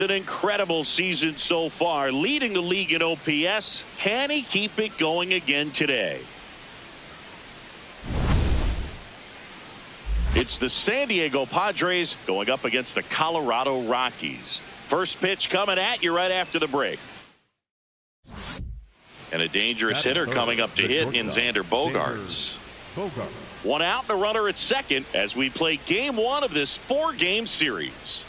An incredible season so far, leading the league in OPS. Can he keep it going again today? It's the San Diego Padres going up against the Colorado Rockies. First pitch coming at you right after the break. And a dangerous hitter coming up to hit in Xander Bogaerts. One out and a runner at second as we play game one of this 4-game series.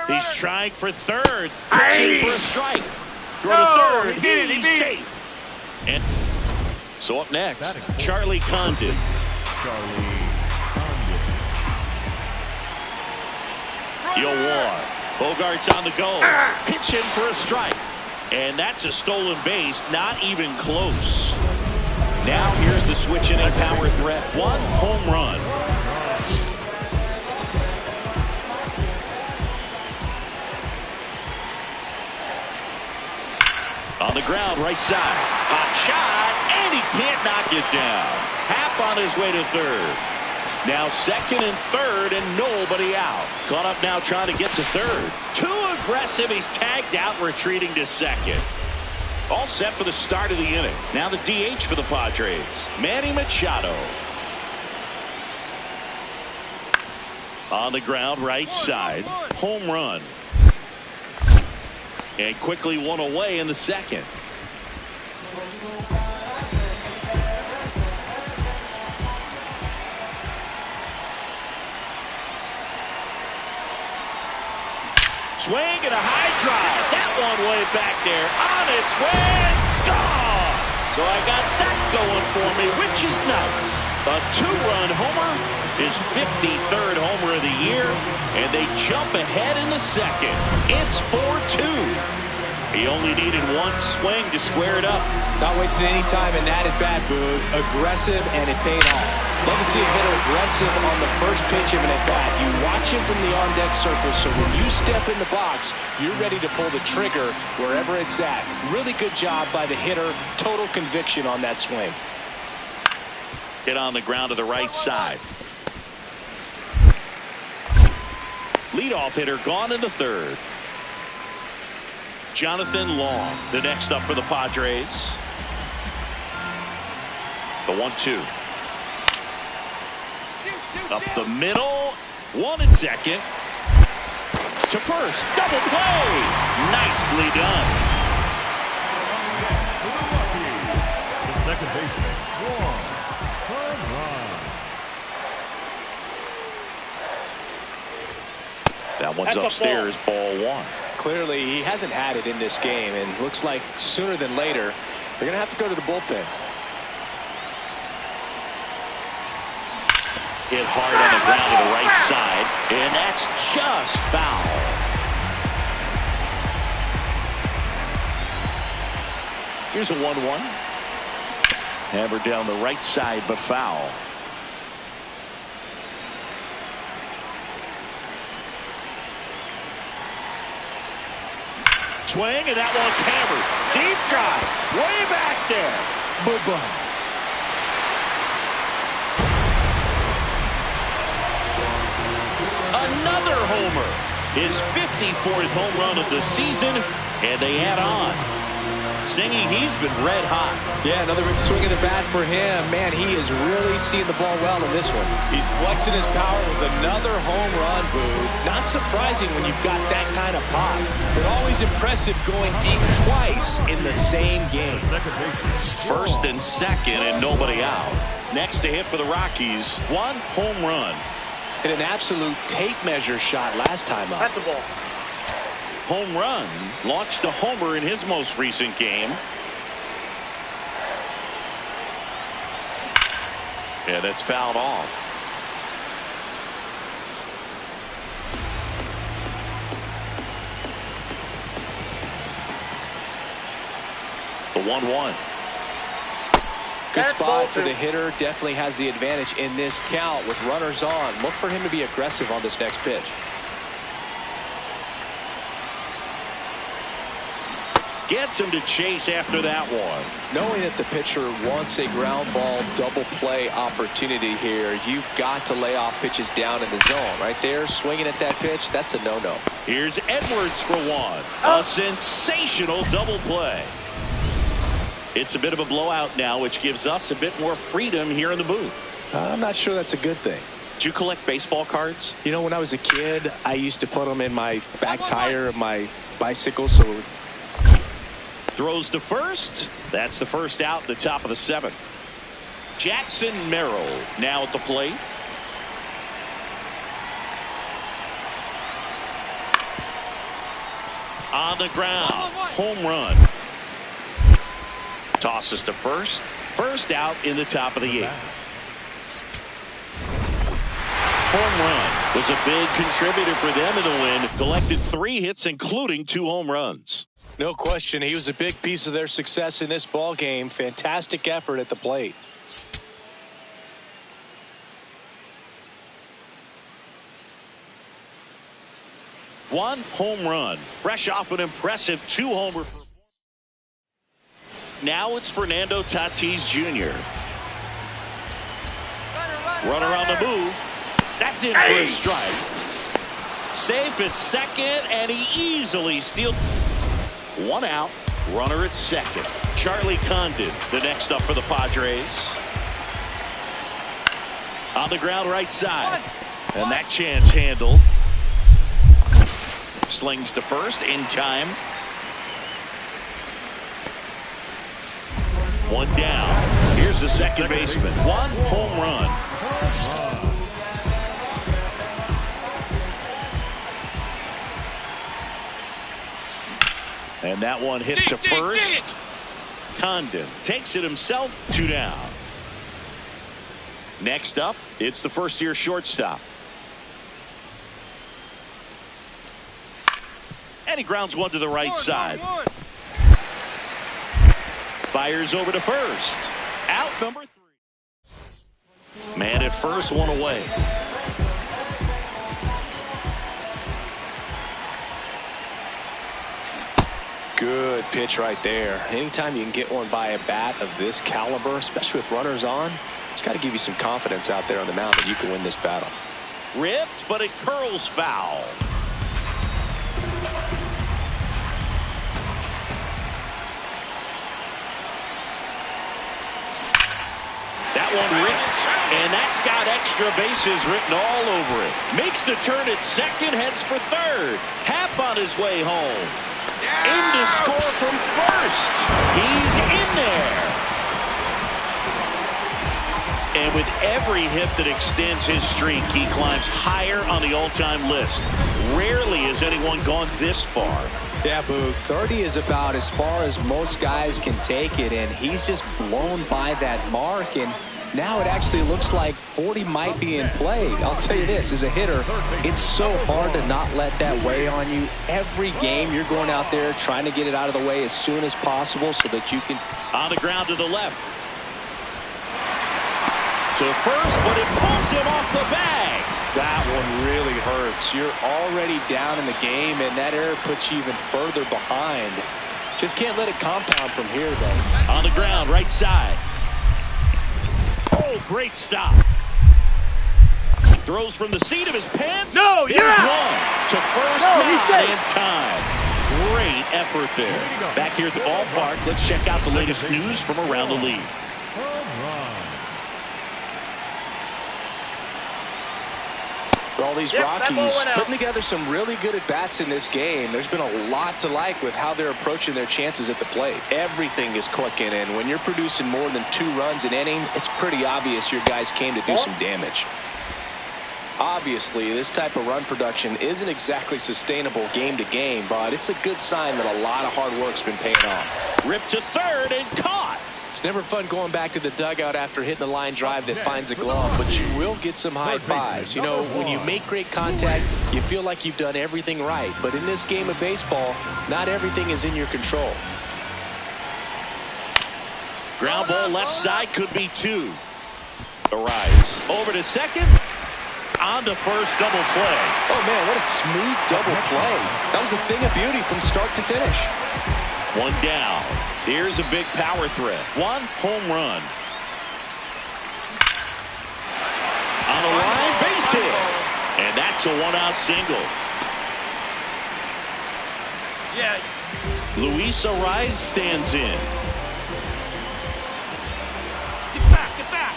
He's trying for third, pitching for a strike. Throw to third, he's safe. And so up next, Charlie Condon. One. Bogaerts on the go, pitching for a strike. And that's a stolen base, not even close. Now here's the switch inning power threat. 1 home run. On the ground, right side. Hot shot, and he can't knock it down. Happ on his way to third. Now second and third, and nobody out. Caught up now trying to get to third. Too aggressive. He's tagged out, retreating to second. All set for the start of the inning. Now the DH for the Padres, Manny Machado. On the ground, right side. Home run. And quickly one away in the second. Swing and a high drive. That one way back there. On its way. Gone. So I got that going for me, which is nice. A 2-run homer. His 53rd homer of the year. And they jump ahead in the second. It's 4-2. He only needed one swing to square it up. Not wasting any time in that at bat, Boog. Aggressive, and it paid off. Love to see a hitter aggressive on the first pitch of an at bat. You watch him from the on-deck circle, so when you step in the box, you're ready to pull the trigger wherever it's at. Really good job by the hitter. Total conviction on that swing. Hit on the ground to the right side. Leadoff hitter gone in the third. Jonathan Long, the next up for the Padres. The 1-2. Up the middle. 1 and second. To first. Double play. Nicely done. The second baseman, Juan More Run. That one's upstairs. Ball 1. Clearly, he hasn't had it in this game, and looks like sooner than later, they're going to have to go to the bullpen. Hit hard on the ground to the right side, and that's just foul. Here's a 1-1. Hammered down the right side, but foul. Swing, and that one's hammered. Deep drive, way back there. Boom. Another homer. His 54th home run of the season, and they add on. Singy, he's been red hot. Yeah, another big swing of the bat for him. Man, he is really seeing the ball well in this one. He's flexing his power with another home run, Boo. Not surprising when you've got that kind of pop, but always impressive going deep twice in the same game. First and second, and nobody out. Next to hit for the Rockies, 1 home run. Hit an absolute tape measure shot last time up. That's the ball. Home run, launched a homer in his most recent game. Yeah, that's fouled off. The 1-1. Good spot for the hitter. Definitely has the advantage in this count with runners on. Look for him to be aggressive on this next pitch. Gets him to chase after that one. Knowing that the pitcher wants a ground ball double play opportunity here, you've got to lay off pitches down in the zone. Right there, swinging at that pitch, that's a no-no. Here's Edwards for one. A sensational double play. It's a bit of a blowout now, which gives us a bit more freedom here in the booth. I'm not sure that's a good thing. Do you collect baseball cards? You know, when I was a kid, I used to put them in my back tire of my bicycle, so it was... Throws to first. That's the first out, the top of the seventh. Jackson Merrill now at the plate. On the ground. Home run. Tosses to first. First out in the top of the eighth. Home run was a big contributor for them in the win. Collected 3 hits, including 2 home runs. No question, he was a big piece of their success in this ball game. Fantastic effort at the plate. One home run, fresh off an impressive 2-homer. Now it's Fernando Tatis Jr. Runner on the move. That's in for a strike. Safe at second, and he easily steals. 1 out, runner at second. Charlie Condon, the next up for the Padres. On the ground right side. And that chance handled. Slings to first in time. 1 down. Here's the second baseman. 1 home run. And that one hit to first. Condon takes it himself. 2 down. Next up, it's the first-year shortstop. And he grounds one to the right side. Fires over to first. Out number 3. Man at first, 1 away. Good pitch right there. Anytime you can get one by a bat of this caliber, especially with runners on, it's got to give you some confidence out there on the mound that you can win this battle. Ripped, but it curls foul. That one ripped, and that's got extra bases written all over it. Makes the turn at second, heads for third. Happ on his way home. In to score from first. He's in there. And with every hit that extends his streak, he climbs higher on the all-time list. Rarely has anyone gone this far. Yeah, Boog. 30 is about as far as most guys can take it, and he's just blown by that mark, and now it actually looks like 40 might be in play. I'll tell you this, as a hitter, it's so hard to not let that weigh on you. Every game you're going out there trying to get it out of the way as soon as possible so that you can... On the ground to the left. To first, but it pulls him off the bag. That one really hurts. You're already down in the game, and that error puts you even further behind. Just can't let it compound from here, though. On the ground, right side. Oh, great stop. Throws from the seat of his pants. No, There's yeah. one. To first, not in time. Great effort there. Back here at the ballpark, let's check out the latest news from around the league. For all these Rockies putting together some really good at-bats in this game. There's been a lot to like with how they're approaching their chances at the plate. Everything is clicking, and when you're producing more than 2 runs an inning, it's pretty obvious your guys came to do some damage. Obviously, this type of run production isn't exactly sustainable game to game, but it's a good sign that a lot of hard work's been paying off. Ripped to third and caught. It's never fun going back to the dugout after hitting a line drive that finds a glove, but you will get some high fives. You know, when you make great contact, you feel like you've done everything right. But in this game of baseball, not everything is in your control. Ground ball left side, could be 2. The rise. Over to second. On to first, double play. Oh, man, what a smooth double play. That was a thing of beauty from start to finish. One down. Here's a big power threat. One home run. On the line, base hit. And that's a one-out single. Yeah. Luis Ariz stands in. Get back, get back.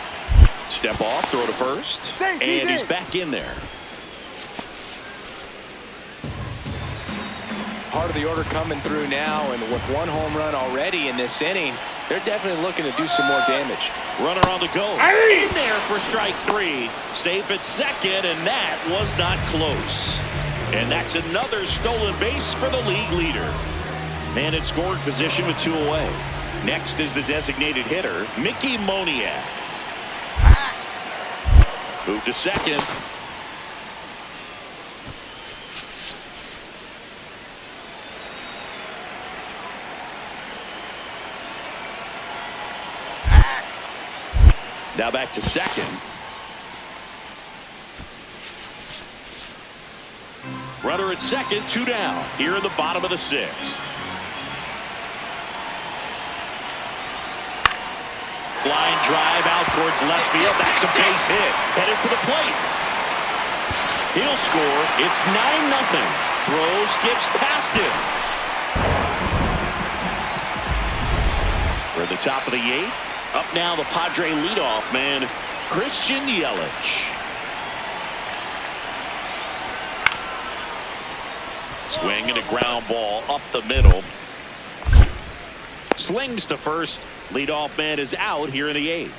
Step off, throw to first. And he's back in there. Part of the order coming through now, and with one home run already in this inning, they're definitely looking to do some more damage. Runner on the go. In there for strike three. Safe at second, and that was not close. And that's another stolen base for the league leader. Man in scoring position with 2 away. Next is the designated hitter, Mickey Moniak. Move to second. Now back to second. Runner at second, 2 down. Here in the bottom of the 6th. Line drive out towards left field. That's a base hit. Headed for the plate. He'll score. It's 9-0. Throw skips past him. We're at the top of the 8th. Up now the Padre leadoff man, Christian Yelich. Swing and a ground ball up the middle. Slings to first. Leadoff man is out here in the 8th.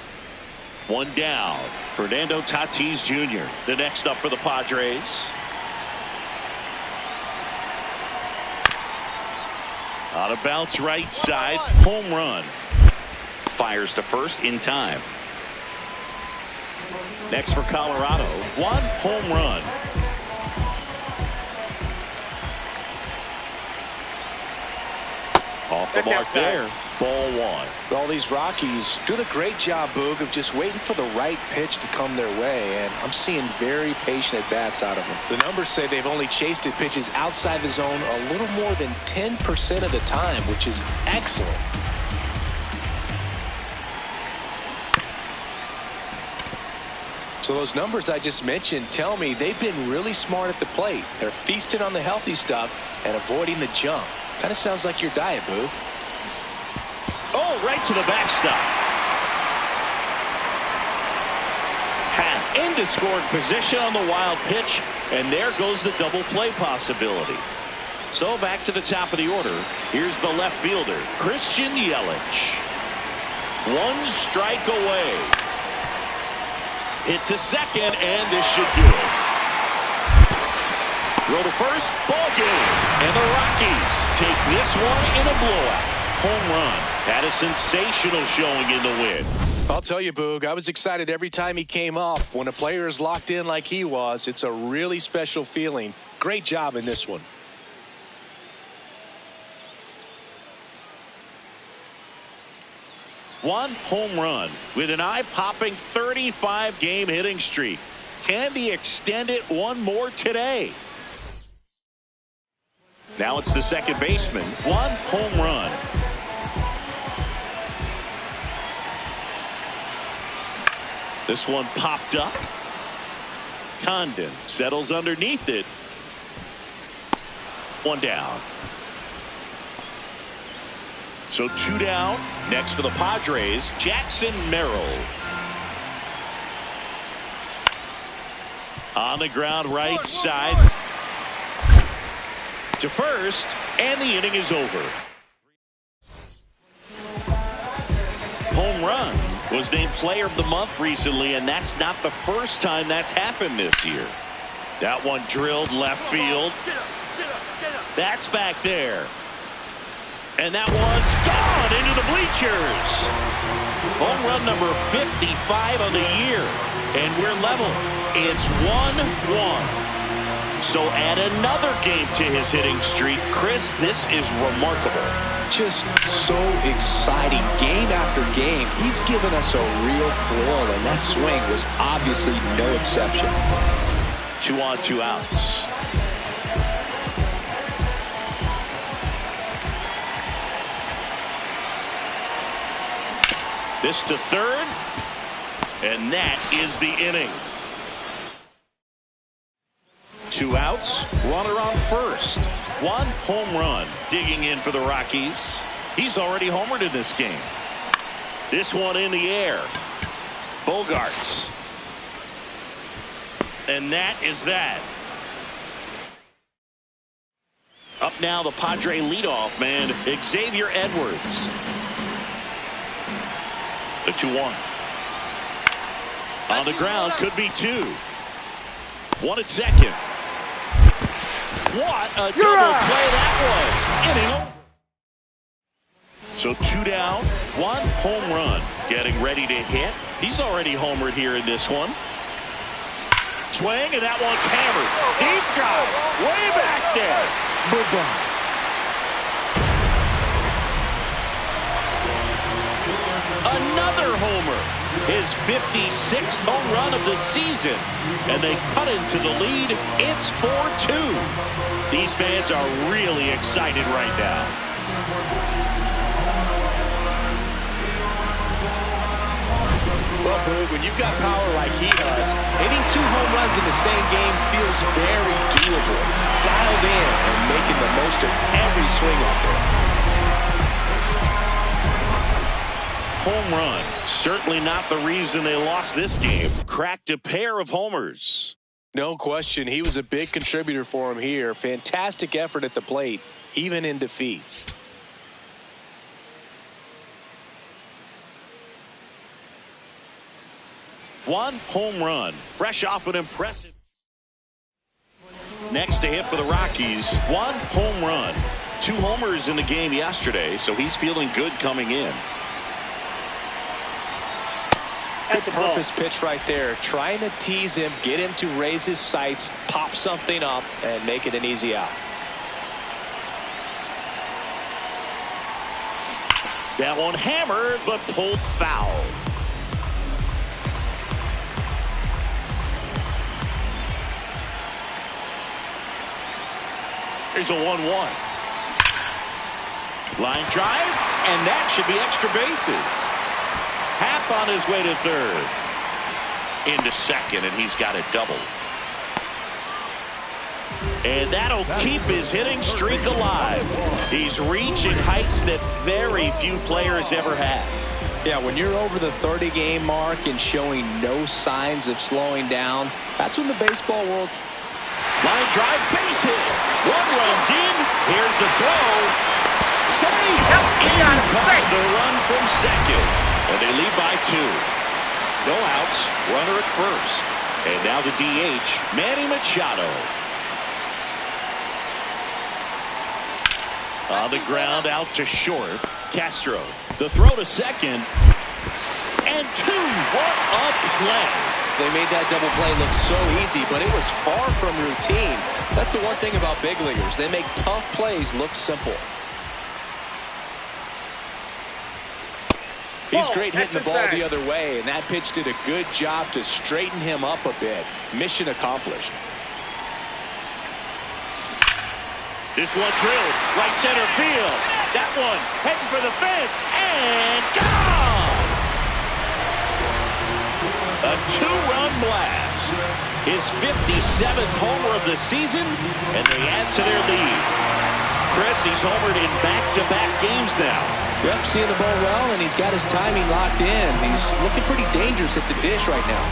1 down. Fernando Tatis Jr. the next up for the Padres. On a bounce right side. Home run. Fires to first in time. Next for Colorado. 1 home run. Off the mark there. Ball 1. Well, these Rockies doing a great job, Boog, of just waiting for the right pitch to come their way, and I'm seeing very patient at-bats out of them. The numbers say they've only chased at pitches outside the zone a little more than 10% of the time, which is excellent. So those numbers I just mentioned tell me they've been really smart at the plate. They're feasting on the healthy stuff and avoiding the junk. Kind of sounds like your diet, Boo. Oh, right to the backstop. Half into scoring position on the wild pitch, and there goes the double play possibility. So back to the top of the order. Here's the left fielder, Christian Yelich. 1 strike away. Hit to second, and this should do it. Throw to first, ball game. And the Rockies take this one in a blowout. Home run. Had a sensational showing in the win. I'll tell you, Boog, I was excited every time he came off. When a player is locked in like he was, it's a really special feeling. Great job in this one. One home run with an eye-popping 35-game hitting streak. Can he extend it one more today? Now it's the second baseman. 1 home run. This one popped up. Condon settles underneath it. 1 down. So 2 down. Next for the Padres, Jackson Merrill. On the ground right side. To first, and the inning is over. Home run was named player of the month recently, and that's not the first time that's happened this year. That one drilled left field. That's back there. And that one's gone into the bleachers. Home run number 55 of the year. And we're level. It's 1-1. So add another game to his hitting streak. Chris, this is remarkable. Just so exciting. Game after game, he's given us a real thrill, and that swing was obviously no exception. 2 on, 2 outs. This to third. And that is the inning. 2 outs, runner on first. Juan Home Run digging in for the Rockies. He's already homered in this game. This one in the air. Bogarts. And that is that. Up now, the Padre leadoff man, Xavier Edwards. The 2-1. On the ground, could be 2. 1 at second. What a double play that was. Inning over. So 2 down, 1 home run. Getting ready to hit. He's already homered here in this one. Swing, and that one's hammered. Deep drive, way back there. Bye-bye. Another homer. His 56th home run of the season. And they cut into the lead. It's 4-2. These fans are really excited right now. Well, Boog, when you've got power like he does, hitting 2 home runs in the same game feels very doable. Dialed in and making the most of every swing out there. Home run. Certainly not the reason they lost this game. Cracked a pair of homers. No question. He was a big contributor for him here. Fantastic effort at the plate, even in defeat. One home run. Fresh off an impressive. Next to hit for the Rockies. 1 home run. 2 homers in the game yesterday, so he's feeling good coming in. Good purpose pitch right there. Trying to tease him, get him to raise his sights, pop something up, and make it an easy out. That one hammered, but pulled foul. Here's a 1-1. Line drive, and that should be extra bases. Happ on his way to third. Into second, and he's got it double. And that'll keep his hitting streak alive. He's reaching heights that very few players ever have. Yeah, when you're over the 30-game mark and showing no signs of slowing down, that's when the baseball world's... Line drive, base hit. 1 runs in. Here's the throw. Save. In comes the run from second. And they lead by 2. No outs. Runner at first. And now the DH, Manny Machado. On the ground, out to short. Castro. The throw to second. And 2. What a play. They made that double play look so easy, but it was far from routine. That's the one thing about big leaguers. They make tough plays look simple. He's great hitting the ball the other way, and that pitch did a good job to straighten him up a bit. Mission accomplished. This one drilled. Right center field. That one heading for the fence. And gone! A 2-run blast. His 57th homer of the season, and they add to their lead. Chris, he's homered in back-to-back games now. Yep, seeing the ball well, and he's got his timing locked in. He's looking pretty dangerous at the dish right now.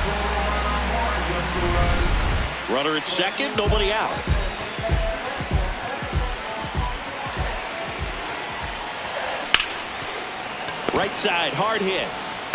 Runner at second, nobody out. Right side, hard hit.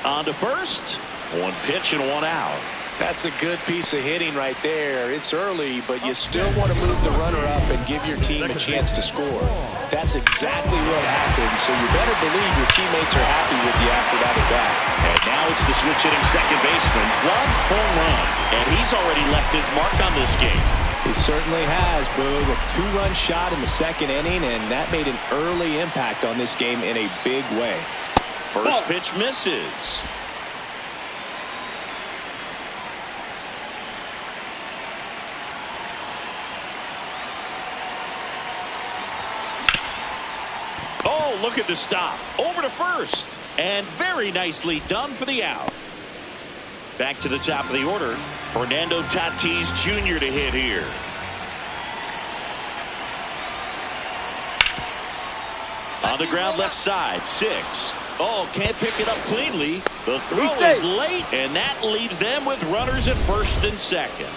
On to first. 1 pitch and 1 out. That's a good piece of hitting right there. It's early, but you still want to move the runner up and give your team a chance to score. That's exactly what happened, so you better believe your teammates are happy with you after that at bat. And now it's the switch-hitting second baseman. 1 home run, and he's already left his mark on this game. He certainly has, Boog. A 2-run shot in the second inning, and that made an early impact on this game in a big way. First pitch misses. Oh, look at the stop. Over to first. And very nicely done for the out. Back to the top of the order. Fernando Tatis Jr. to hit here. On the ground left side, 6. Oh, can't pick it up cleanly. The throw is late, and that leaves them with runners at first and second.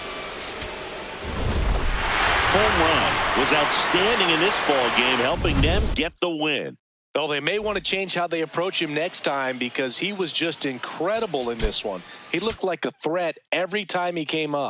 Home run was outstanding in this ball game, helping them get the win. Well, they may want to change how they approach him next time because he was just incredible in this one. He looked like a threat every time he came up.